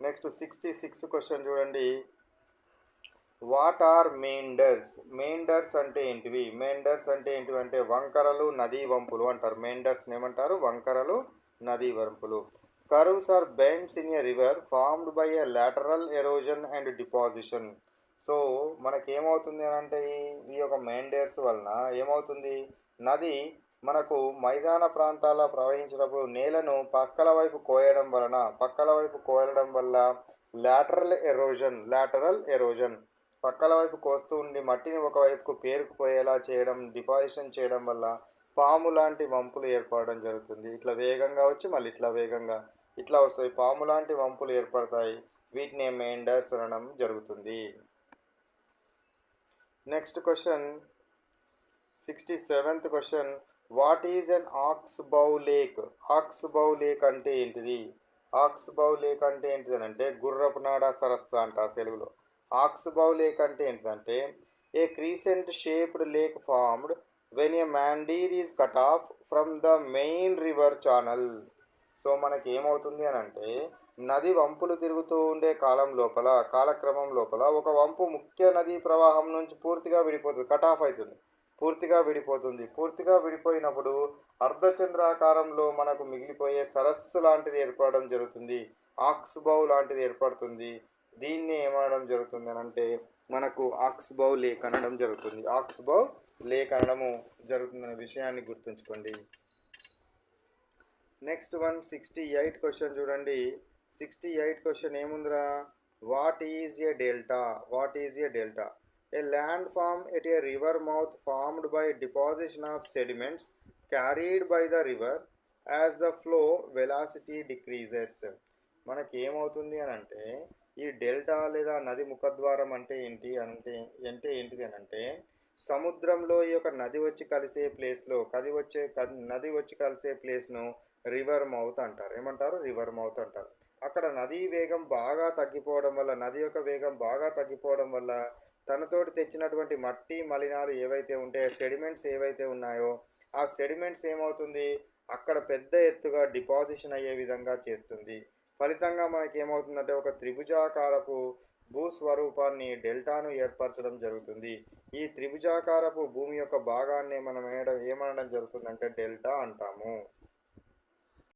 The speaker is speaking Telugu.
నెక్స్ట్ 66 క్వశ్చన్ చూడండి. What are meanders? మెయిండర్స్ అంటే ఏంటివి? మెయిండర్స్ అంటే ఏంటివి అంటే వంకరలు, నదీ వంపులు అంటారు. మెయిండర్స్ ఏమంటారు? వంకరలు, నదీ వంపులు. Curves are bends in a river formed by a lateral erosion and deposition. So మనకేమవుతుంది అని అంటే ఈ యొక్క మెయిండర్స్ వలన ఏమవుతుంది? నది మనకు మైదాన ప్రాంతాల ప్రవహించినప్పుడు నేలను పక్కల వైపు కోయడం వల్ల లాటరల్ ఎరోజన్ పక్కల వైపు కోస్తూ ఉండి మట్టిని ఒకవైపుకు పేరుకుపోయేలా చేయడం, డిపాజిషన్ చేయడం వల్ల పాము లాంటి వంపులు ఏర్పడడం జరుగుతుంది. ఇట్లా వేగంగా వచ్చి మళ్ళీ ఇట్లా వస్తాయి. పాము లాంటి వంపులు ఏర్పడతాయి. వీటిని మెయిండర్స్ అనడం జరుగుతుంది. Next question 67th question. What is an aux bow lake? Aux bow lake అంటే ఏంటిది? ఆక్స్ బౌ లేక్ అంటే ఏంటిది అంటే గుర్రపు నాడ సరస్సు అంటారు తెలుగులో. ఆక్స్ బౌ లేక్ అంటే ఏంటంటే a crescent shaped lake formed when a meander is cut off from the main river channel. So మనకి ఏమవుతుంది అని అంటే నది వంపులు తిరుగుతూ ఉండే కాలక్రమం లోపల ఒక వంపు ముఖ్య నదీ ప్రవాహం నుంచి పూర్తిగా విడిపోతుంది, కట్ ఆఫ్ అవుతుంది, పూర్తిగా విడిపోయినప్పుడు అర్ధచంద్రాకారంలో మనకు మిగిలిపోయే సరస్సు లాంటిది ఏర్పడడం జరుగుతుంది. ఆక్స్ బౌ లాంటిది ఏర్పడుతుంది. దీన్ని ఏమనడం జరుగుతుంది అని అంటే మనకు ఆక్స్ బౌ లేక్ అనడం జరుగుతుంది. ఆక్స్ బౌ లేక్ అనడము జరుగుతుందనే విషయాన్ని గుర్తుంచుకోండి. నెక్స్ట్ 168 క్వశ్చన్ చూడండి. 68 క్వశ్చన్ ఏముందిరా? What is a delta? What is a delta? A land form at a river mouth formed by deposition of sediments carried by the river as the flow velocity decreases. మనకి ఏమవుతుంది అని అంటే ఈ డెల్టా లేదా నది ముఖద్వారం అంటే ఏంటిది అని అంటే సముద్రంలో ఈ యొక్క నది వచ్చి కలిసే ప్లేస్ను రివర్ మౌత్ అంటారు. ఏమంటారు? రివర్ మౌత్ అంటారు. అక్కడ నది యొక్క వేగం బాగా తగ్గిపోవడం వల్ల తనతోటి తెచ్చినటువంటి మట్టి మలినాలు ఏవైతే ఉంటాయో, సెడిమెంట్స్ ఏవైతే ఉన్నాయో ఆ సెడిమెంట్స్ ఏమవుతుంది అక్కడ పెద్ద ఎత్తుగా డిపాజిషన్ అయ్యే విధంగా చేస్తుంది. ఫలితంగా మనకి ఏమవుతుందంటే ఒక త్రిభుజాకారపు భూస్వరూపాన్ని డెల్టాను ఏర్పరచడం జరుగుతుంది. ఈ త్రిభుజాకారపు భూమి యొక్క భాగాన్ని మనం ఏమనడం జరుగుతుందంటే డెల్టా అంటాము.